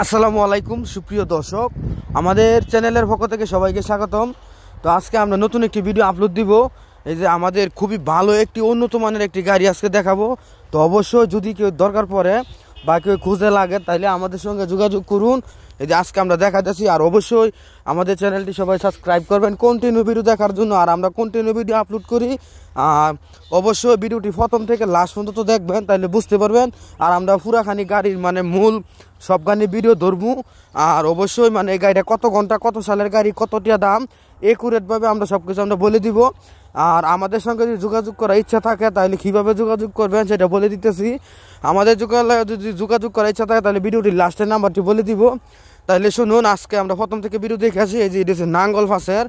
আসসালামু আলাইকুম সুপ্রিয় দর্শক, আমাদের চ্যানেলের পক্ষ থেকে সবাইকে স্বাগতম। তো আজকে আমরা নতুন একটি ভিডিও আপলোড দিব। এই যে আমাদের খুবই ভালো একটি উন্নত মানের একটি গাড়ি আজকে দেখাবো। তো অবশ্যই যদি কেউ দরকার পড়ে বা কেউ খুঁজে লাগে তাহলে আমাদের সঙ্গে যোগাযোগ করুন। এই যে আজকে আমরা দেখাতেছি, আর অবশ্যই আমাদের চ্যানেলটি সবাই সাবস্ক্রাইব করবেন কন্টিনিউ ভিডিও দেখার জন্য। আর আমরা কন্টিনিউ ভিডিও আপলোড করি, অবশ্যই ভিডিওটি প্রথম থেকে লাস্ট পর্যন্ত দেখবেন, তাহলে বুঝতে পারবেন। আর আমরা পুরাখানি গাড়ির মূল সব গাড়ির ভিডিও ধরবো। আর অবশ্যই এই গাড়িটা কত ঘন্টা, কত সালের গাড়ি, কতটা দাম, একুরেটভাবে আমরা সব কিছু আমরা বলে দিব। আর আমাদের সঙ্গে যদি যোগাযোগ করার ইচ্ছা থাকে তাহলে কীভাবে যোগাযোগ করবেন সেটা বলে দিতেছি। আমাদের যদি যোগাযোগ করার ইচ্ছা থাকে তাহলে ভিডিওটির লাস্টের নাম্বারটি বলে দিব। তাহলে শুনুন, আজকে আমরা প্রথম থেকে ভিডিও দেখে আসি। এই যে এটা হচ্ছে নাঙ্গল ফাঁসের।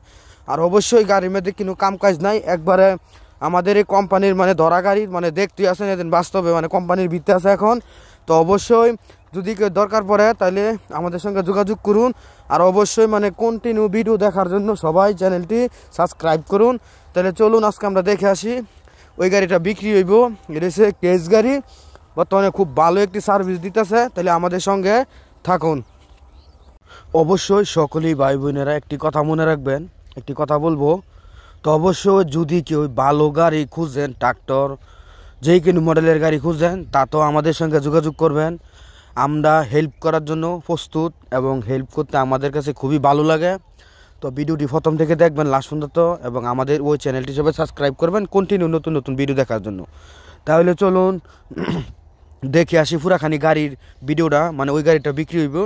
আর অবশ্যই গাড়ির মধ্যে কোনো কাম কাজ নাই, একবারে আমাদের এই কোম্পানির ধরা গাড়ি দেখতে আসেন, এদিন বাস্তবে কোম্পানির ভিত্তি আছে এখন। তো অবশ্যই যদি কেউ দরকার পড়ে তাহলে আমাদের সঙ্গে যোগাযোগ করুন। আর অবশ্যই কন্টিনিউ ভিডিও দেখার জন্য সবাই চ্যানেলটি সাবস্ক্রাইব করুন। তাহলে চলুন আজকে আমরা দেখে আসি। ওই গাড়িটা বিক্রি হইব, এটা হচ্ছে কেস গাড়ি, বর্তমানে খুব ভালো একটি সার্ভিস দিতেছে। তাহলে আমাদের সঙ্গে থাকুন। অবশ্যই সকলেই ভাই বোনেরা একটি কথা মনে রাখবেন, একটি কথা বলবো। তো অবশ্যই যদি কেউ ভালো গাড়ি খুঁজেন, ট্রাক্টর যে কোনো মডেলের গাড়ি খুঁজেন, তা তো আমাদের সঙ্গে যোগাযোগ করবেন। আমরা হেল্প করার জন্য প্রস্তুত এবং হেল্প করতে আমাদের কাছে খুবই ভালো লাগে। তো ভিডিওটি প্রথম থেকে দেখবেন লাস্ট পর্যন্ত, এবং আমাদের ওই চ্যানেলটি সবাই সাবস্ক্রাইব করবেন কন্টিনিউ নতুন নতুন ভিডিও দেখার জন্য। তাহলে চলুন দেখে আসি পুরাখানি গাড়ির ভিডিওটা, ওই গাড়িটা বিক্রি হইব।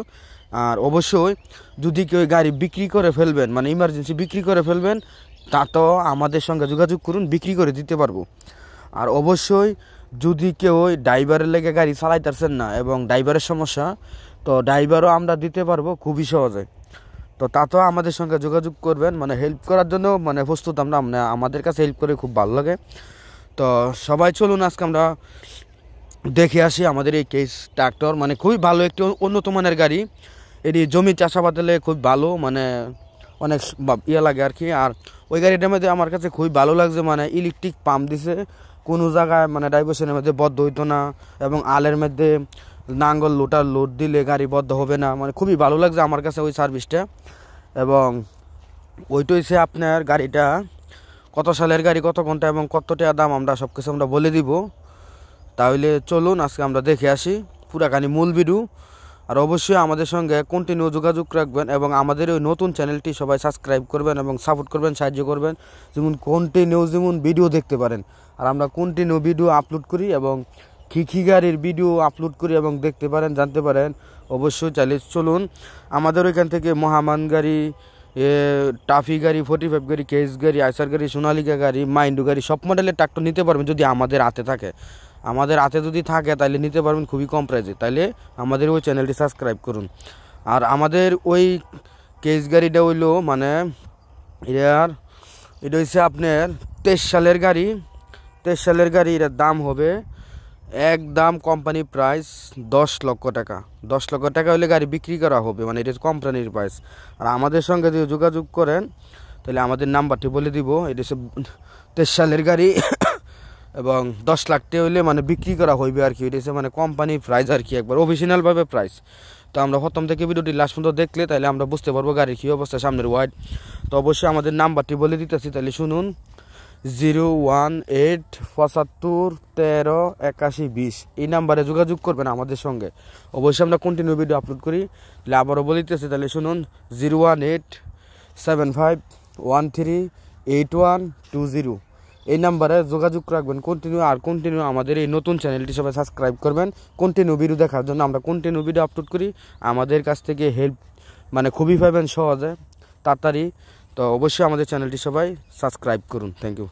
আর অবশ্যই যদি কেউ গাড়ি বিক্রি করে ফেলবেন, ইমার্জেন্সি বিক্রি করে ফেলবেন, তা তো আমাদের সঙ্গে যোগাযোগ করুন, বিক্রি করে দিতে পারবো। আর অবশ্যই যদি কেউ ড্রাইভারের লেগে গাড়ি চালাইতেছেন না এবং ড্রাইভারের সমস্যা, তো ড্রাইভারও আমরা দিতে পারবো খুবই সহজে। তো তা তো আমাদের সঙ্গে যোগাযোগ করবেন, হেল্প করার জন্য প্রস্তুত আমরা। আমাদের কাছে হেল্প করে খুব ভালো লাগে। তো সবাই চলুন আজকে আমরা দেখে আসি আমাদের এই কেস ট্রাক্টর, খুবই ভালো একটি উন্নত মানের গাড়ি। এটি জমি চাষাবাদে খুব ভালো, অনেক ইয়ে লাগে আর কি। আর ওই গাড়িটার মধ্যে আমার কাছে খুবই ভালো লাগছে, ইলেকট্রিক পাম্প দিছে, কোনো জায়গায় ডাইভারশনের মধ্যে বদ্ধ হইতো না, এবং আলের মধ্যে নাঙ্গল লোটার লোড দিলে গাড়ি বদ্ধ হবে না। খুবই ভালো লাগছে আমার কাছে ওই সার্ভিসটা। এবং ওইটা হচ্ছে আপনার গাড়িটা কত সালের গাড়ি, কত ঘন্টা এবং কত টাকা দাম, আমরা সব কিছু আমরা বলে দিব। তাহলে চলুন আজকে আমরা দেখে আসি পুরাখানি মূল ভিডিও। আর অবশ্যই আমাদের সঙ্গে কন্টিনিউ যোগাযোগ রাখবেন, এবং আমাদের ওই নতুন চ্যানেলটি সবাই সাবস্ক্রাইব করবেন এবং সাপোর্ট করবেন, সাহায্য করবেন, কন্টিনিউ ভিডিও দেখতে পারেন। আর আমরা কন্টিনিউ ভিডিও আপলোড করি এবং কী গাড়ির ভিডিও আপলোড করি এবং দেখতে পারেন, জানতে পারেন। অবশ্যই চাইলে চলুন আমাদের ওইখান থেকে মহামান গাড়ি, টাফি গাড়ি, 45 গাড়ি, কেস গাড়ি, আইসার গাড়ি, সোনালিকা গাড়ি, মাইন্ডু গাড়ি, সব মডেলের ট্রাক্টর নিতে পারবেন যদি আমাদের হাতে থাকে। আমাদের হাতে যদি থাকে তাহলে নিতে পারবেন খুবই কম প্রাইসে। তাইলে আমাদের ওই চ্যানেলটি সাবস্ক্রাইব করুন। আর আমাদের ওই কেস গাড়িটা হইলো এটা হচ্ছে আপনার 23 সালের গাড়ি। 23 সালের গাড়ি, এটার দাম হবে একদম কোম্পানি প্রাইস 10 লক্ষ টাকা। 10 লক্ষ টাকা হলে গাড়ি বিক্রি করা হবে, এটা কোম্পানির প্রাইস। আর আমাদের সঙ্গে যদি যোগাযোগ করেন তাহলে আমাদের নাম্বারটি বলে দিব। এটা হচ্ছে 23 সালের গাড়ি এবং 10 লাখ টাকা হইলে বিক্রি করা হইবে আর কি। এটা হচ্ছে কোম্পানি প্রাইস আর কি, একবার অফিসিয়ালভাবে প্রাইস। তো আমরা প্রথম থেকে ভিডিওটি লাস্ট পর্যন্ত দেখলে তাহলে আমরা বুঝতে পারবো গাড়ির কী অবস্থা, সামনের ওয়াইড। তো অবশ্যই আমাদের নাম্বারটি বলে দিতেছি, তাহলে শুনুন 018 75 13 81 20। এই নাম্বারে যোগাযোগ করবেন আমাদের সঙ্গে। অবশ্যই আমরা কন্টিনিউ ভিডিও আপলোড করি। তাহলে আবারও বলে দিতেছি, তাহলে শুনুন 018 75 13 81 20। এই নাম্বারে যোগাযোগ রাখবেন কন্টিনিউ। আর কন্টিনিউ আমাদের এই নতুন চ্যানেলটি সবাই সাবস্ক্রাইব করবেন কন্টিনিউ ভিডিও দেখার জন্য। আমরা কন্টিনিউ ভিডিও আপলোড করি, আমাদের কাছ থেকে হেল্প খুবই পাবেন সহজে, তাড়াতাড়ি। তো অবশ্যই আমাদের চ্যানেলটি সবাই সাবস্ক্রাইব করুন। Thank you.